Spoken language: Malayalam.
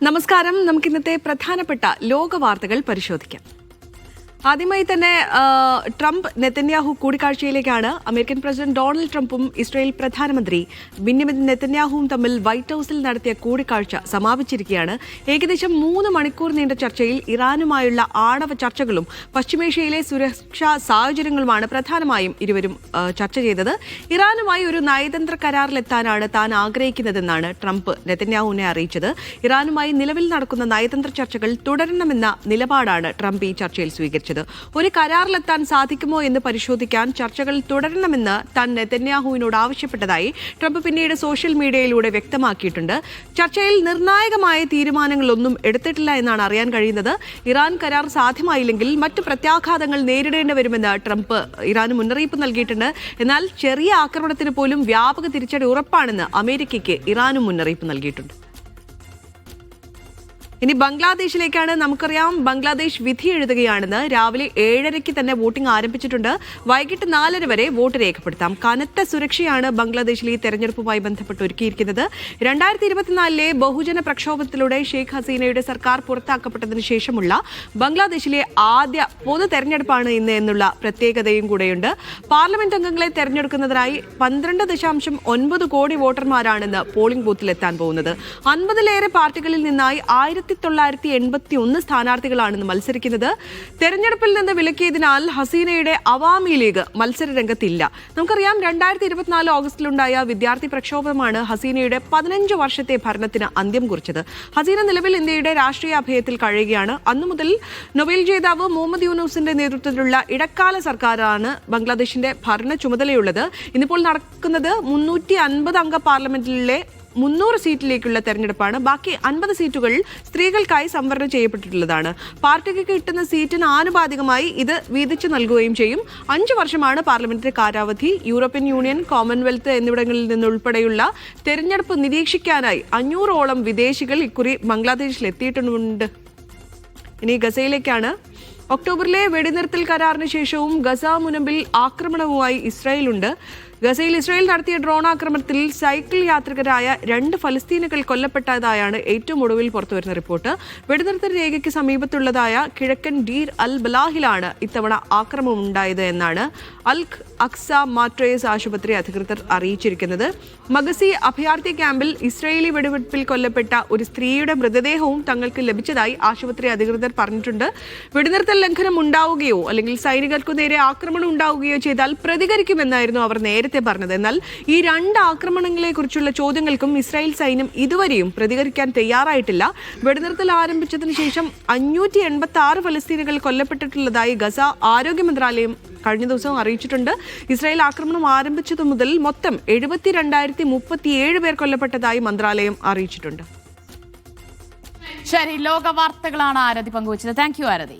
നമസ്കാരം. നമുക്ക് ഇന്നത്തെ പ്രധാനപ്പെട്ട ലോക വാർത്തകൾ പരിശോധിക്കാം. ആദ്യമായി തന്നെ ട്രംപ് നെതന്യാഹു കൂടിക്കാഴ്ചയിലേക്കാണ്. അമേരിക്കൻ പ്രസിഡന്റ് ഡൊണാൾഡ് ട്രംപും ഇസ്രായേൽ പ്രധാനമന്ത്രി ബെന്യാമിൻ നെതന്യാഹുവും തമ്മിൽ വൈറ്റ് ഹൌസിൽ നടത്തിയ കൂടിക്കാഴ്ച സമാപിച്ചിരിക്കുകയാണ്. ഏകദേശം 3 മണിക്കൂർ നീണ്ട ചർച്ചയിൽ ഇറാനുമായുള്ള ആണവ ചർച്ചകളും പശ്ചിമേഷ്യയിലെ സുരക്ഷാ സാഹചര്യങ്ങളുമാണ് പ്രധാനമായും ഇരുവരും ചർച്ച ചെയ്തത്. ഇറാനുമായി ഒരു നയതന്ത്ര കരാറിലെത്താനാണ് താൻ ആഗ്രഹിക്കുന്നതെന്നാണ് ട്രംപ് നെതന്യാഹുവിനെ അറിയിച്ചത്. ഇറാനുമായി നിലവിൽ നടക്കുന്ന നയതന്ത്ര ചർച്ചകൾ തുടരണമെന്ന നിലപാടാണ് ട്രംപ് ഈ ചർച്ചയിൽ സ്വീകരിച്ചത്. ഒരു കരാറിലെത്താൻ സാധിക്കുമോ എന്ന് പരിശോധിക്കാൻ ചർച്ചകൾ തുടരണമെന്ന് താൻ നെതന്യാഹുവിനോട് ആവശ്യപ്പെട്ടതായി ട്രംപ് പിന്നീട് സോഷ്യൽ മീഡിയയിലൂടെ വ്യക്തമാക്കിയിട്ടുണ്ട്. ചർച്ചയിൽ നിർണായകമായ തീരുമാനങ്ങളൊന്നും എടുത്തിട്ടില്ല എന്നാണ് അറിയാൻ കഴിയുന്നത്. ഇറാൻ കരാർ സാധ്യമായില്ലെങ്കിൽ മറ്റു പ്രത്യാഘാതങ്ങൾ നേരിടേണ്ടി വരുമെന്ന് ട്രംപ് ഇറാന് മുന്നറിയിപ്പ് നൽകിയിട്ടുണ്ട്. എന്നാൽ ചെറിയ ആക്രമണത്തിന് പോലും വ്യാപക തിരിച്ചടി ഉറപ്പാണെന്ന് അമേരിക്കയ്ക്ക് ഇറാനും മുന്നറിയിപ്പ് നൽകിയിട്ടുണ്ട്. ഇനി ബംഗ്ലാദേശിലേക്കാണ്. നമുക്കറിയാം, ബംഗ്ലാദേശ് വിധി എഴുതുകയാണെന്ന്. രാവിലെ 7:30 തന്നെ വോട്ടിംഗ് ആരംഭിച്ചിട്ടുണ്ട്. വൈകിട്ട് 4:30 വരെ വോട്ട് രേഖപ്പെടുത്താം. കനത്ത സുരക്ഷയാണ് ബംഗ്ലാദേശിലെ ഈ തെരഞ്ഞെടുപ്പുമായി ബന്ധപ്പെട്ട് ഒരുക്കിയിരിക്കുന്നത്. 2024 ബഹുജന പ്രക്ഷോഭത്തിലൂടെ ഷെയ്ഖ് ഹസീനയുടെ സർക്കാർ പുറത്താക്കപ്പെട്ടതിന് ശേഷമുള്ള ബംഗ്ലാദേശിലെ ആദ്യ പൊതു തെരഞ്ഞെടുപ്പാണ് ഇന്ന് എന്നുള്ള പ്രത്യേകതയും കൂടെയുണ്ട്. പാർലമെന്റ് അംഗങ്ങളെ തെരഞ്ഞെടുക്കുന്നതിനായി 12.9 കോടി വോട്ടർമാരാണെന്ന് പോളിംഗ് ബൂത്തിലെത്താൻ പോകുന്നത്. 50-ലേറെ പാർട്ടികളിൽ നിന്നായി 1981 സ്ഥാനാർത്ഥികളാണ് മത്സരിക്കുന്നത്. തെരഞ്ഞെടുപ്പിൽ നിന്ന് വിലക്കിയതിനാൽ ഹസീനയുടെ അവാമി ലീഗ് മത്സര രംഗത്തില്ല. നമുക്കറിയാം, 2024 ഓഗസ്റ്റിലുണ്ടായ വിദ്യാർത്ഥി പ്രക്ഷോഭമാണ് ഹസീനയുടെ 15 വർഷത്തെ ഭരണത്തിന് അന്ത്യം കുറിച്ചത്. ഹസീന നിലവിൽ ഇന്ത്യയുടെ രാഷ്ട്രീയ അഭയത്തിൽ കഴിയുകയാണ്. അന്നു മുതൽ നൊബേൽ ജേതാവ് മുഹമ്മദ് യൂനുസിന്റെ നേതൃത്വത്തിലുള്ള ഇടക്കാല സർക്കാരാണ് ബംഗ്ലാദേശിന്റെ ഭരണ ചുമതലയുള്ളത്. ഇന്നിപ്പോൾ നടക്കുന്നത് 350 അംഗ പാർലമെന്റിലെ 300 സീറ്റിലേക്കുള്ള തെരഞ്ഞെടുപ്പാണ്. ബാക്കി 50 സീറ്റുകൾ സ്ത്രീകൾക്കായി സംവരണം ചെയ്യപ്പെട്ടിട്ടുള്ളതാണ്. പാർട്ടിക്ക് കിട്ടുന്ന സീറ്റിന് ആനുപാതികമായി ഇത് വീതിച്ചു നൽകുകയും ചെയ്യും. 5 വർഷമാണ് പാർലമെന്ററി കാലാവധി. യൂറോപ്യൻ യൂണിയൻ, കോമൺവെൽത്ത് എന്നിവിടങ്ങളിൽ നിന്നുൾപ്പെടെയുള്ള തെരഞ്ഞെടുപ്പ് നിരീക്ഷിക്കാനായി 500ഓളം വിദേശികൾ ഇക്കുറി ബംഗ്ലാദേശിൽ എത്തിയിട്ടുണ്ട്. ഇനി ഗസയിലേക്കാണ്. ഒക്ടോബറിലെ വെടിനിർത്തൽ കരാറിന് ശേഷവും ഗസ മുനമ്പിൽ ആക്രമണവുമായി ഇസ്രായേലുണ്ട്. ഗസയിൽ ഇസ്രായേൽ നടത്തിയ ഡ്രോൺ ആക്രമണത്തിൽ സൈക്കിൾ യാത്രികരായ 2 ഫലസ്തീനുകൾ കൊല്ലപ്പെട്ടതായാണ് ഏറ്റവും ഒടുവിൽ പുറത്തുവരുന്ന റിപ്പോർട്ട്. വെടിനിർത്തൽ രേഖയ്ക്ക് സമീപത്തുള്ളതായ കിഴക്കൻ ഡീർ അൽ ബലാഹിലാണ് ഇത്തവണ ആക്രമണമുണ്ടായത് എന്നാണ് അൽ അക്സ മാട്രേസ് ആശുപത്രി അധികൃതർ അറിയിച്ചിരിക്കുന്നത്. മഗസി അഭയാർത്ഥി ക്യാമ്പിൽ ഇസ്രായേലി വെടിവെപ്പിൽ കൊല്ലപ്പെട്ട ഒരു സ്ത്രീയുടെ മൃതദേഹവും തങ്ങൾക്ക് ലഭിച്ചതായി ആശുപത്രി അധികൃതർ പറഞ്ഞിട്ടുണ്ട്. വെടിനിർത്തൽ ലംഘനം ഉണ്ടാവുകയോ അല്ലെങ്കിൽ സൈനികർക്കു നേരെ ആക്രമണം ഉണ്ടാവുകയോ ചെയ്താൽ പ്രതികരിക്കുമെന്നായിരുന്നു അവർ നേരത്തെ പറഞ്ഞത്. എന്നാൽ ഈ 2 ആക്രമണങ്ങളെ കുറിച്ചുള്ള ചോദ്യങ്ങൾക്കും ഇസ്രായേൽ സൈന്യം ഇതുവരെയും പ്രതികരിക്കാൻ തയ്യാറായിട്ടില്ല. വെടിനിർത്തൽ ആരംഭിച്ചതിന് ശേഷം 586 ഫലസ്തീനുകൾ കൊല്ലപ്പെട്ടിട്ടുള്ളതായി ഗസ ആരോഗ്യ മന്ത്രാലയം കഴിഞ്ഞ ദിവസം അറിയിച്ചിട്ടുണ്ട്. ഇസ്രായേൽ ആക്രമണം ആരംഭിച്ചതു മുതൽ മൊത്തം 72,037 പേർ കൊല്ലപ്പെട്ടതായി മന്ത്രാലയം അറിയിച്ചിട്ടുണ്ട്. ശരി, ലോക വാർത്തകളാണ് ആരതി പങ്കുവച്ചത്. Thank you Aarathi.